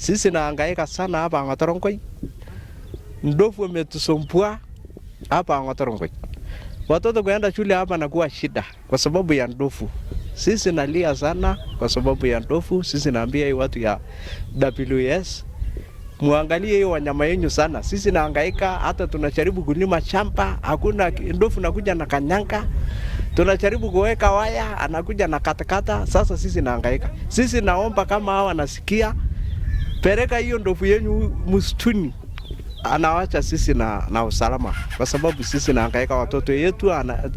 Sisi nahangaika sana hapa Ng'otorong'oi. Ndovu wametusumbua hapa Ng'otorong'oi. Watoto kuenda shule hapa nakuwa shida kwa sababu ya ndovu. Sisi nalia sana kwa sababu ya ndovu. Sisi naambia hii watu ya WS muangalie hiyo wanyama yenu sana. Sisi nahangaika, hata tunajaribu kulima shamba, hakuna ndovu nakuja na kanyanga. Tunajaribu kuweka waya, anakuja na katakata. Sasa sisi nahangaika. Sisi naomba kama hawa nasikia, peleka hiyo ndovu yenu msituni. Anawacha sisi na usalama kwa sababu sisi nahangaika, watoto yetu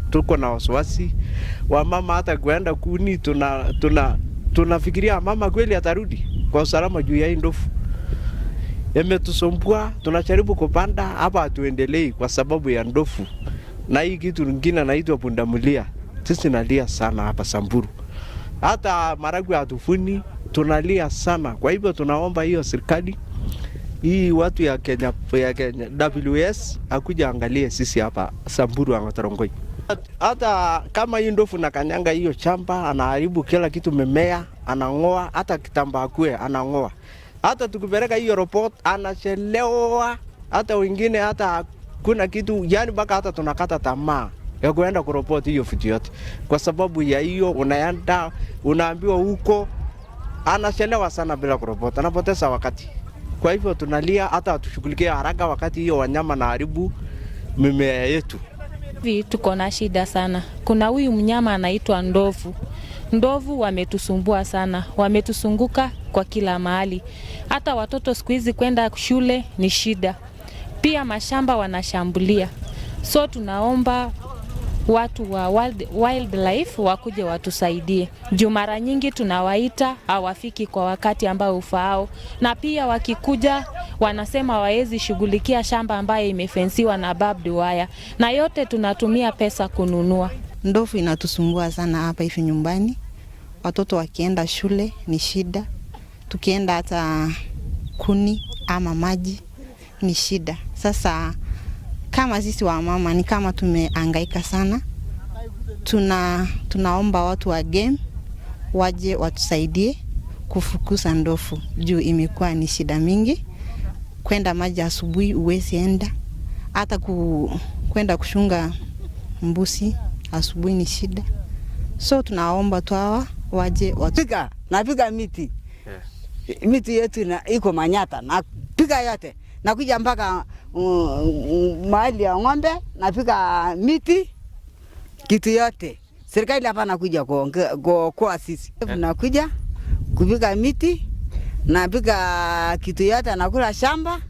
tuko na wasiwasi wa mama, hata kuenda kuni tunafikiria mama kweli atarudi kwa usalama juu ya ndovu. Imetusumbua, tunajaribu kupanda hapa hatuendelei kwa sababu ya ndovu. Na hii kitu kingine naitwa pundamilia. Sisi nalia sana hapa Samburu. Hata maragwe hatufuni, tunalia sana. Kwa hivyo tunaomba hiyo serikali, hii watu ya Kenya WS akuja angalie sisi hapa Samburu Ng'otorong'oi. Hata kama hii ndovu na kanyanga hiyo shamba, anaharibu kila kitu, mimea anang'oa, hata kitambaa kwe anang'oa. Hata tukipeleka hiyo report anachelewa, hata wengine hata kuna kitu, yani mpaka hata tunakata tamaa ya kuenda kureport hiyo vitu yote kwa sababu ya hiyo. Unaenda unaambiwa huko, anachelewa sana bila kureport, anapoteza wakati. Kwa hivyo tunalia, hata tushughulikie haraka wakati hiyo wanyama na haribu mimea yetu. Tuko na shida sana. Kuna huyu mnyama anaitwa ndovu. Ndovu wametusumbua sana, wametusunguka kwa kila mahali. Hata watoto siku hizi kwenda shule ni shida. Pia mashamba wanashambulia. So tunaomba watu wa wildlife wakuje watusaidie. Juu mara nyingi tunawaita hawafiki kwa wakati ambao ufaao, na pia wakikuja wanasema waezi shughulikia shamba ambayo imefensiwa na barbed wire, na yote tunatumia pesa kununua. Ndovu inatusumbua sana hapa hivi nyumbani. Watoto wakienda shule ni shida. Tukienda hata kuni ama maji ni shida. Sasa kama sisi wa mama ni kama tumehangaika sana. Tunaomba watu wa game waje watusaidie kufukuza ndovu juu imekuwa ni shida mingi. Kwenda maji asubuhi uwezi enda, hata kwenda kushunga mbuzi asubuhi ni shida. So tunaomba tu hawa waje napiga miti. Yes. Miti yetu iko Manyata, napiga yote. Nakuja mpaka mahali ya ng'ombe, napiga miti kitu yote. Serikali hapa nakuja kwa sisi. Nakuja kupiga miti, napiga kitu yote, nakula shamba.